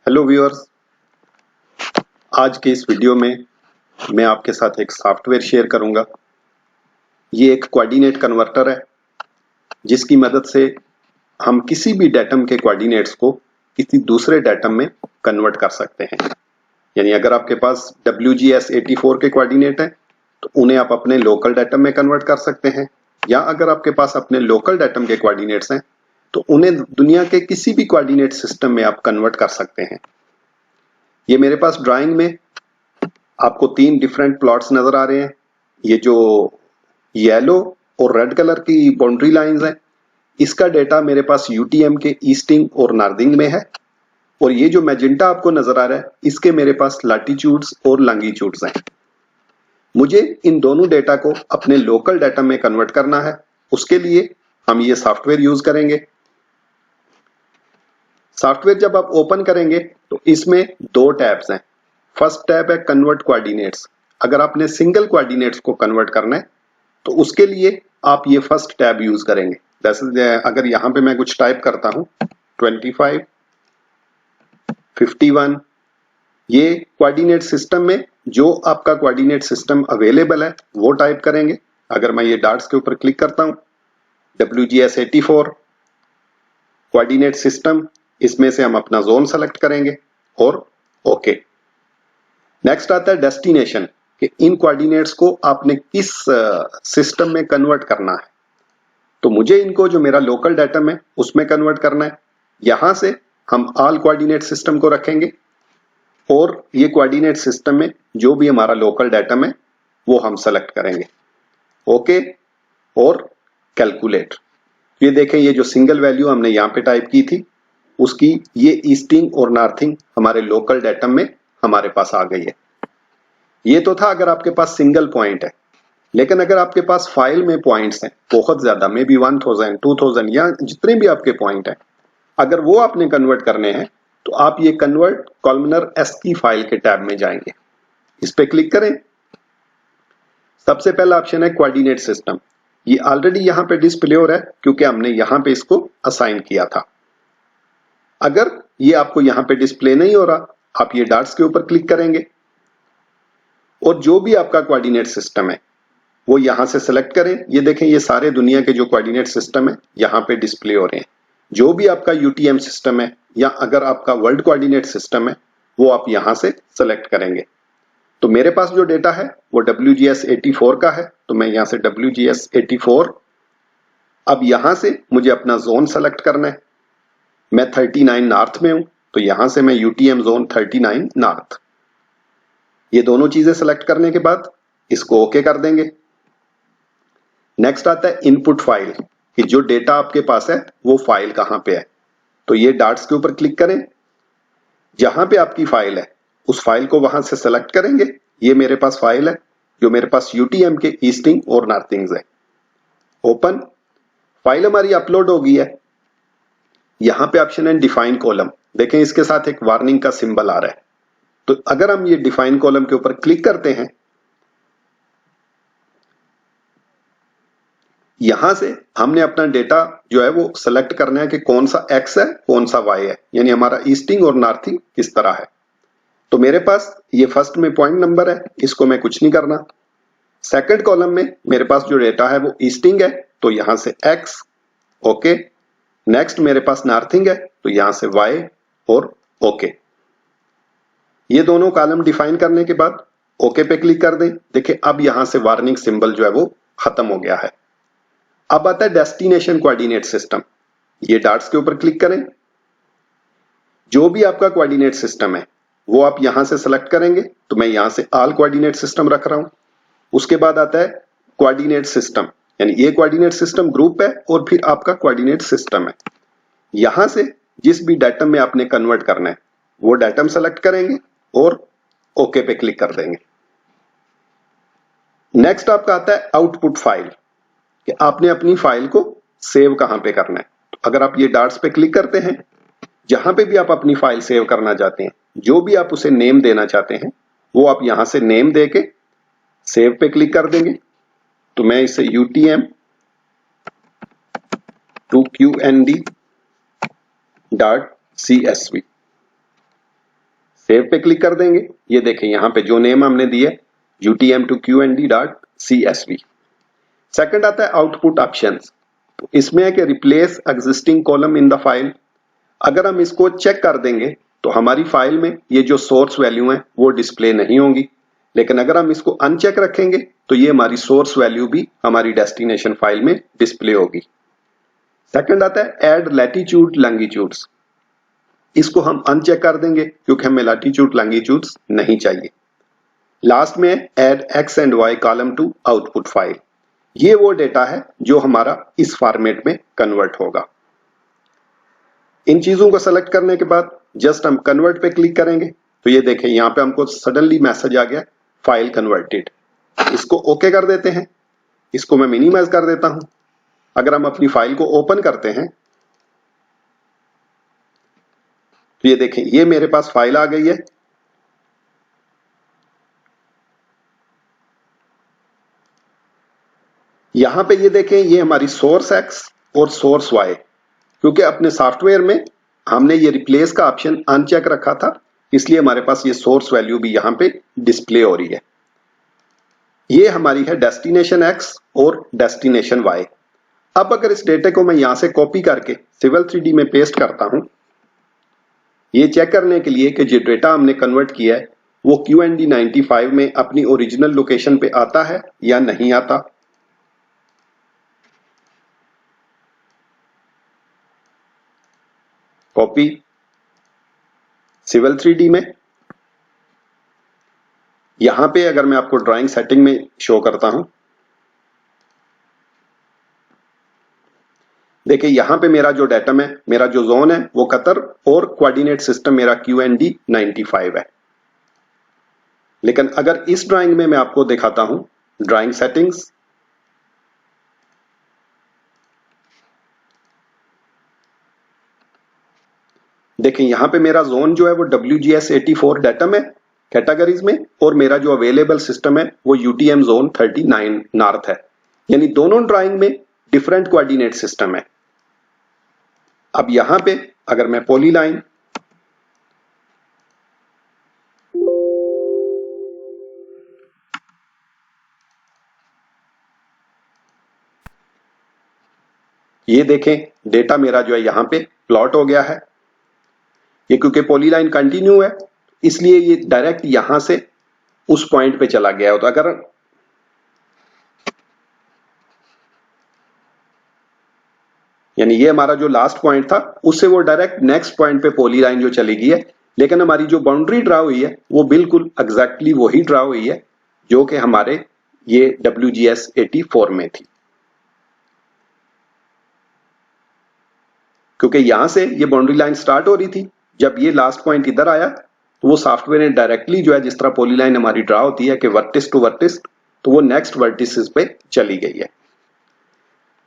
Hello viewers, आज के इस वीडियो में मैं आपके साथ एक सॉफ्टवेयर शेयर करूंगा। ये एक कोऑर्डिनेट कन्वर्टर है जिसकी मदद से हम किसी भी डेटम के कोऑर्डिनेट्स को किसी दूसरे डेटम में कन्वर्ट कर सकते हैं। यानी अगर आपके पास WGS84 के कोऑर्डिनेट हैं तो उन्हें आप अपने लोकल डेटम में कन्वर्ट कर सकते हैं, या अगर आपके पास अपने लोकल डेटम के कोऑर्डिनेट्स हैं तो उन्हें दुनिया के किसी भी कोऑर्डिनेट सिस्टम में आप कन्वर्ट कर सकते हैं। ये मेरे पास ड्राइंग में आपको 3 डिफरेंट प्लॉट्स नजर आ रहे हैं। ये जो येलो और रेड कलर की बाउंड्री लाइंस हैं, इसका डेटा मेरे पास यूटीएम के ईस्टिंग और नॉर्थिंग में है, और ये जो मैजेंटा आपको नजर आ रहा है इसके मेरे पास लैटिट्यूड्स और लॉन्गिट्यूड्स हैं। मुझे इन दोनों डेटा को अपने लोकल डेटा में कन्वर्ट करना है। उसके लिए हम ये सॉफ्टवेयर यूज करेंगे। सॉफ्टवेयर जब आप ओपन करेंगे तो इसमें 2 टैब्स हैं। फर्स्ट टैब है कन्वर्ट कोऑर्डिनेट्स। अगर आपने सिंगल कोऑर्डिनेट्स को कन्वर्ट करना है तो उसके लिए आप ये फर्स्ट टैब यूज करेंगे। जैसे अगर यहां पे मैं कुछ टाइप करता हूं 25, 51, ये कोऑर्डिनेट सिस्टम में जो आपका कोऑर्डिनेट सिस्टम अवेलेबल है वो टाइप करेंगे। अगर मैं ये डॉट्स के ऊपर क्लिक करता हूं WGS84 कोऑर्डिनेट सिस्टम, इसमें से हम अपना जोन सेलेक्ट करेंगे और ओके। नेक्स्ट आता है डेस्टिनेशन, कि इन कोऑर्डिनेट्स को आपने किस सिस्टम में कन्वर्ट करना है। तो मुझे इनको जो मेरा लोकल डेटम है उसमें कन्वर्ट करना है। यहां से हम ऑल कोऑर्डिनेट सिस्टम को रखेंगे और ये कोऑर्डिनेट सिस्टम में जो भी हमारा लोकल डेटम है वो हम सेलेक्ट करेंगे। ओके और कैलकुलेट। ये देखें, ये जो सिंगल वैल्यू हमने यहाँ पे टाइप की थी उसकी ये ईस्टिंग और नॉर्थिंग हमारे लोकल डेटम में हमारे पास आ गई है। ये तो था अगर आपके पास सिंगल पॉइंट है, लेकिन अगर आपके पास फाइल में पॉइंट्स हैं बहुत ज्यादा, मे बी 1000, 2000 या जितने भी आपके पॉइंट हैं, अगर वो आपने कन्वर्ट करने हैं तो आप ये कन्वर्ट कॉलमनर ASCII फाइल के टैब में जाएंगे। इस पे क्लिक करें। सबसे पहला ऑप्शन है कोऑर्डिनेट सिस्टम। ये ऑलरेडी यहां पे डिस्प्ले हो रहा है क्योंकि हमने यहां पे इसको असाइन किया था। अगर ये आपको यहां पे डिस्प्ले नहीं हो रहा, आप ये डॉट्स के ऊपर क्लिक करेंगे और जो भी आपका कोऑर्डिनेट सिस्टम है वो यहां से सेलेक्ट करें। ये देखें, ये सारे दुनिया के जो कोऑर्डिनेट सिस्टम है यहां पे डिस्प्ले हो रहे हैं। जो भी आपका यूटीएम सिस्टम है या अगर आपका वर्ल्ड कोऑर्डिनेट सिस्टम है वो आप यहां से सेलेक्ट करेंगे। तो मेरे पास जो डेटा है वो WGS84 का है, तो मैं यहां से WGS84, अब यहां से मुझे अपना जोन सेलेक्ट करना है। मैं 39 नॉर्थ में हूं तो यहां से मैं यूटीएम जोन 39 नॉर्थ, ये दोनों चीजें सेलेक्ट करने के बाद इसको ओके कर देंगे। नेक्स्ट आता है इनपुट फाइल, कि जो डेटा आपके पास है वो फाइल कहां पे है। तो ये डॉट्स के ऊपर क्लिक करें, जहां पे आपकी फाइल है उस फाइल को वहां से सेलेक्ट करेंगे। ये मेरे पास फाइल है जो मेरे पास यूटीएम के ईस्टिंग और नॉर्थिंग्स है। ओपन, फाइल हमारी अपलोड हो गई है। यहां पे ऑप्शन है डिफाइन कॉलम। देखें, इसके साथ एक वार्निंग का सिंबल आ रहा है। तो अगर हम ये डिफाइन कॉलम के ऊपर क्लिक करते हैं, यहां से हमने अपना डेटा जो है वो सेलेक्ट करना है कि कौन सा एक्स है कौन सा वाई है, यानी हमारा ईस्टिंग और नॉर्थिंग किस तरह है। तो मेरे पास ये फर्स्ट में पॉइंट नंबर है, इसको मैं कुछ नहीं करना। सेकंड कॉलम में मेरे पास जो डेटा है वो ईस्टिंग है, तो यहां से एक्स, ओके। नेक्स्ट मेरे पास नॉर्थिंग है तो यहां से वाई और ओके। ये दोनों कॉलम डिफाइन करने के बाद ओके पे क्लिक कर दें। देखिए, अब यहां से वार्निंग सिंबल जो है वो खत्म हो गया है। अब आता है डेस्टिनेशन कोऑर्डिनेट सिस्टम। ये डॉट्स के ऊपर क्लिक करें। जो भी आपका कोऑर्डिनेट सिस्टम है वो आप यहां से सेलेक्ट करेंगे। तो मैं यहां से ऑल कोऑर्डिनेट सिस्टम रख रहा हूं। उसके बाद आता है कोऑर्डिनेट सिस्टम, यानी ये कोऑर्डिनेट सिस्टम ग्रुप है और फिर आपका कोऑर्डिनेट सिस्टम है। यहां से जिस भी डेटम में आपने कन्वर्ट करना है वो डेटम सेलेक्ट करेंगे और ओके पे क्लिक कर देंगे। नेक्स्ट आपका आता है आउटपुट फाइल, कि आपने अपनी फाइल को सेव कहां पे करना है। तो अगर आप ये डॉट्स पे क्लिक करते हैं, जहां पे भी आप अपनी फाइल सेव करना चाहते हैं, जो भी आप उसे नेम देना चाहते हैं वो आप यहां से नेम देके सेव पे क्लिक कर देंगे। तो मैं इसे UTM2QND.CSV, सेव पे क्लिक कर देंगे। ये देखें यहाँ पे जो नेम हमने दिया utm2qnd.csv। सेकंड आता है आउटपुट ऑप्शंस। तो इसमें है कि replace existing column in the file. अगर हम इसको चेक कर देंगे तो हमारी फाइल में ये जो सोर्स वैल्यू है वो डिस्प्ले नहीं होंगी, लेकिन अगर हम इसको अनचेक रखेंगे तो ये हमारी सोर्स वैल्यू भी हमारी डेस्टिनेशन फाइल में डिस्प्ले होगी। सेकंड आता है ऐड लैटिट्यूड लैंगिट्यूड्स। इसको हम अनचेक कर देंगे क्योंकि हमें लैटिट्यूड लैंगिट्यूड्स नहीं चाहिए। लास्ट में add X and Y column to output file. ये वो डेटा है जो हमारा इस फॉर्मेट में कन्वर्ट होगा। इन चीजों को सेलेक्ट करने के बाद जस्ट हम कन्वर्ट पे क्लिक करेंगे तो ये देखें यहाँ पे हमको सडनली मैसेज आ गया फाइल कन्वर्टेड। इसको ओके कर देते हैं। इसको मैं मिनिमाइज कर देता हूं। अगर हम अपनी फाइल को ओपन करते हैं तो ये देखें ये मेरे पास फाइल आ गई है। यहां पे ये देखें ये हमारी सोर्स एक्स और सोर्स वाई, क्योंकि अपने सॉफ्टवेयर में हमने ये रिप्लेस का ऑप्शन अनचेक रखा था, इसलिए हमारे पास ये सोर्स वैल्यू भी यहां पे डिस्प्ले हो रही है। ये हमारी है डेस्टिनेशन एक्स और डेस्टिनेशन वाई। अब अगर इस डेटा को मैं यहां से कॉपी करके सिविल 3D में पेस्ट करता हूं, ये चेक करने के लिए कि जो डेटा हमने कन्वर्ट किया है वो QND 95 में अपनी ओरिजिनल लोकेशन पे आता है या नहीं आता। कॉपी सिविल 3D में। यहां पे अगर मैं आपको ड्राइंग सेटिंग में शो करता हूं, देखिए यहां पे मेरा जो डाटा है, मेरा जो जोन है वो कतर और कोऑर्डिनेट सिस्टम मेरा QND 95 है। लेकिन अगर इस ड्राइंग में मैं आपको दिखाता हूं ड्राइंग सेटिंग्स, देखिए यहां पे मेरा जोन जो है वो WGS 84 डाटा में कैटेगरीज में, और मेरा जो अवेलेबल सिस्टम है वो UTM जोन 39 नॉर्थ है। यानी दोनों ड्राइंग में डिफरेंट कोऑर्डिनेट सिस्टम है। अब यहां पे अगर मैं पॉलीलाइन ये देखें डेटा मेरा जो है यहां पे प्लॉट हो गया है। ये क्योंकि पॉलीलाइन कंटिन्यू है इसलिए ये डायरेक्ट यहां से उस पॉइंट पे चला गया है। तो अगर यानी ये हमारा जो लास्ट पॉइंट था उससे वो डायरेक्ट नेक्स्ट पॉइंट पे पॉलीलाइन जो चली गई है, लेकिन हमारी जो बाउंड्री ड्रा हुई है वो बिल्कुल एग्जैक्टली वही ड्रा हुई है जो कि हमारे ये WGS 84 में थी। क्योंकि यहां से ये बाउंड्री लाइन स्टार्ट हो रही थी, जब ये लास्ट पॉइंट इधर आया तो वो सॉफ्टवेयर ने डायरेक्टली जो है जिस तरह पॉलीलाइन हमारी ड्रा होती है कि वर्टिस टू वर्टिस, तो वो नेक्स्ट वर्टिसेस पे चली गई है।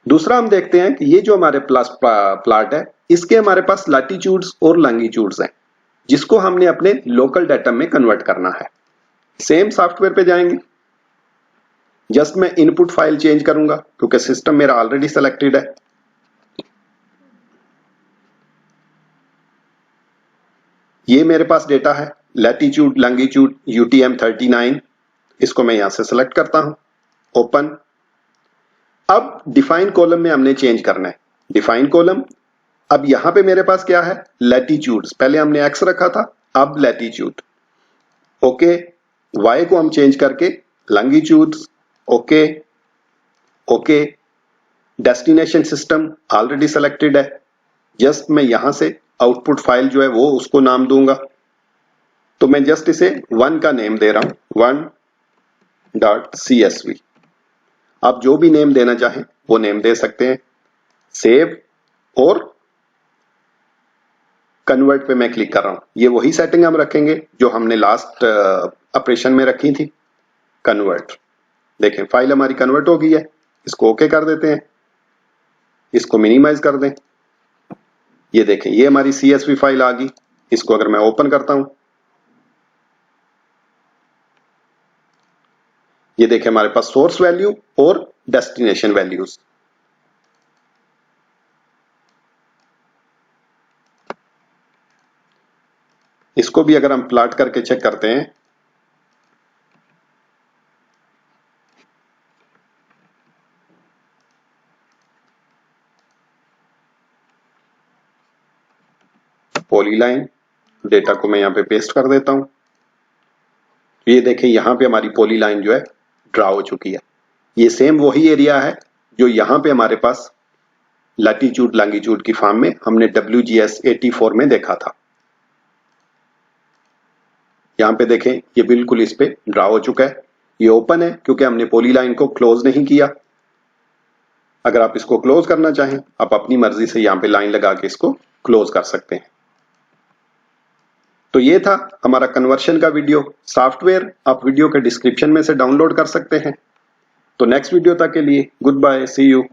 दूसरा हम देखते हैं कि ये जो हमारे प्लाट है इसके हमारे पास लैटिट्यूड्स और लॉन्गिट्यूड्स हैं जिसको हमने अपने लोकल डाटा में कन्वर्ट करना है। सेम सॉफ्टवेयर पे जाएंगे, जस्ट मैं इनपुट फाइल चेंज करूंगा क्योंकि सिस्टम मेरा ऑलरेडी सेलेक्टेड है। ये मेरे पास डेटा है लैटिट्यूड लॉन्गिट्यूड UTM 39। इसको मैं यहां से सेलेक्ट करता हूं, ओपन। अब डिफाइन कॉलम में हमने चेंज करना है डिफाइन कॉलम। अब यहां पे मेरे पास क्या है लैटिट्यूड्स, पहले हमने एक्स रखा था, अब लैटिट्यूड। ओके, वाई को हम चेंज करके longitudes. Okay okay, destination system already selected है, जस्ट मैं यहां से आउटपुट फाइल जो है वो उसको नाम दूंगा। तो मैं जस्ट इसे 1 का नेम दे रहा हूं 1.csv। आप जो भी नेम देना चाहें वो नेम दे सकते हैं। सेव और कन्वर्ट पे मैं क्लिक कर रहा हूं। ये वही सेटिंग हम रखेंगे जो हमने लास्ट ऑपरेशन में रखी थी, कन्वर्ट। देखें फाइल हमारी कन्वर्ट हो गई है। इसको ओके कर देते हैं, इसको मिनिमाइज कर दें। ये देखें ये हमारी CSV फाइल आ गई। इसको अगर मैं ओपन करता हूं, ये देखें हमारे पास सोर्स वैल्यू और डेस्टिनेशन वैल्यूज। इसको भी अगर हम प्लॉट करके चेक करते हैं, पॉलीलाइन, डेटा को मैं यहाँ पे पेस्ट कर देता हूं। ये देखें यहां पे हमारी पॉलीलाइन जो है ड्रा हो चुकी है। ये सेम वही एरिया है जो यहां पे हमारे पास लैटीट्यूड लॉन्गिट्यूड की फॉर्म में हमने WGS 84 में देखा था। यहां पे देखें ये बिल्कुल इस पे ड्रा हो चुका है। ये ओपन है क्योंकि हमने पॉलीलाइन को क्लोज नहीं किया। अगर आप इसको क्लोज करना चाहें, आप अपनी मर्जी से यहां पे लाइन लगा के इसको क्लोज कर सकते हैं। तो ये था हमारा कन्वर्शन का वीडियो। सॉफ्टवेयर आप वीडियो के डिस्क्रिप्शन में से डाउनलोड कर सकते हैं। तो नेक्स्ट वीडियो तक के लिए गुड बाय, सी यू।